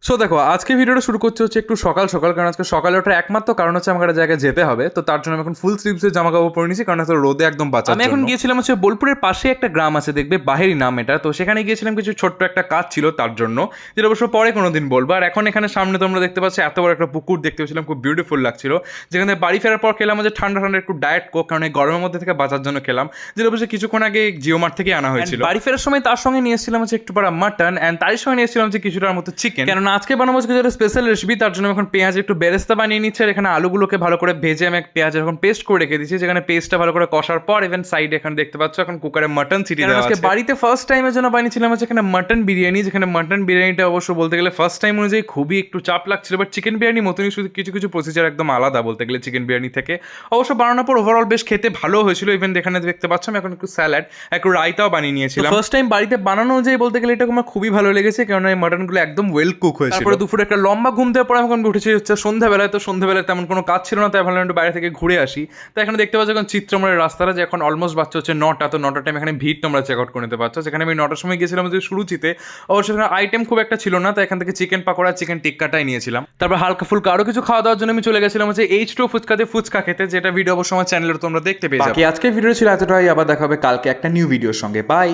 So দেখো আজকে ভিডিওটা শুরু করছে হচ্ছে একটু সকাল সকাল, কারণ আজকে সকালে ওঠার একমাত্র কারণ হচ্ছে আমাকে একটা জায়গায় যেতে হবে। তো তার জন্য আমি এখন ফুল স্লিভসের জামা কাপড় পরে নিয়েছি, কারণ আসলে রোদে একদম বাঁচার জন্য। আমি এখন গিয়েছিলাম হচ্ছে বোলপুরের পাশে একটা গ্রাম আছে, দেখবে বাহেরি নাম এটা। তো সেখানে গিয়েছিলাম, কিছু ছোট্ট একটা কাজ ছিল তার জন্য, যেটা অবশ্য পরে কোনোদিন বলবো। আর এখন এখানে সামনে তোমরা দেখতে পাচ্ছ এত বড় একটা পুকুর দেখতে পাচ্ছিলাম, খুব বিউটিফুল লাগছিল। যেখানে বাড়ি ফেরার পর খেলাম হচ্ছে ঠান্ডা ঠান্ডা একটু ডায়েট কোক, কারণ এই গরমের মধ্যে থেকে বাঁচার জন্য খেলাম, যেটা অবশ্যই কিছুক্ষণ আগে জিও মার্ট থেকে আনা হয়েছিল। বাড়ি ফেরার সময় তার সঙ্গে নিয়ে এসেছিলাম হচ্ছে একটু পারা মাটন, অ্যান্ড তার সঙ্গে নিয়ে এসেছিলাম হচ্ছে কিছুটার মতো চিকেন, কেননা আজকে বানাবো কিছু স্পেশাল রেসিপি। তার জন্য এখন পেঁয়াজ একটু বেরেস্তা বানিয়ে নিচ্ছে, আর এখানে আলুগুলোকে ভালো করে ভেজে আমি পেঁয়াজ এখন পেস্ট করে রেখে দিচ্ছি, যেখানে পেস্টটা ভালো করে কষার পর ইভেন সাইড এখানে দেখতে পাচ্ছ এখন কুকারে মাটন ছিটিয়ে দেওয়া আছে। বাড়িতে ফার্স্ট টাইমের জন্য বানিয়েছিলাম হচ্ছে এখানে মাটন বিরিয়ানি, যেখানে মাটন বিরিয়ানিটা অবশ্য বলতে গেলে ফার্স্ট টাইম অনুযায়ী খুবই একটু চাপ লাগছিল, বাট চিকেন বিরিয়ানি মতনই, শুধু কিছু কিছু প্রসিজার একদম আলাদা বলতে গেলে চিকেন বিরিয়ানি থেকে। অবশ্য বানানোর পর ওভারঅল বেশ খেতে ভালো হয়েছিল। ইভেন এখানে দেখতে পাচ্ছ আমি এখন একটু স্যালাড একটু রায়তাও বানিয়ে নিয়েছিলাম। ফার্স্ট টাইম বাড়িতে বানানো অনুযায়ী বলতে গেলে এটা আমার খুবই ভালো লেগেছে, কারণ এই মাটনগুলো একদম ওয়েল কুক হয়েছিল। তারপরে দুপুরে একটা লম্বা ঘুম দেওয়ার পর আমি এখন উঠেছি হচ্ছে সন্ধ্যাবেলায়। তো সন্ধ্যাবেলায় তেমন কোনো কাজ ছিল না, তাই ভাবলাম একটু বাইরে থেকে ঘুরে আসি। তো এখানে দেখতে পাচ্ছ এখন চিত্রমোড়ের রাস্তাটা, যে এখন অলমোস্ট বাচ্চা হচ্ছে 9টা। তো 9টার টাইম এখানে ভিড় তোমরা চেক আউট করে নিতে পারছো। যেখানে আমি 9টার সময় গিয়েছিলাম যে সুরুচিতে, অবশ্য এখানে আইটেম খুব একটা ছিল না, তো এখান থেকে চিকেন পাকোড়া চিকেন টিক্কাটাই নিয়েছিলাম। তারপর হালকা ফুলকা আরো কিছু খাওয়া দাওয়ার জন্য আমি চলে গেছিলাম হচ্ছে H2 ফুচকাতে ফুচকা খেতে, যেটা ভিডিও অবশ্য আমার চ্যানেলে তোমরা দেখতে পেয়ে যাবে। বাকি আজকের ভিডিও ছিল এতটাই, আবার দেখা হবে কালকে একটা নিউ ভিডিওর সঙ্গে। বাই।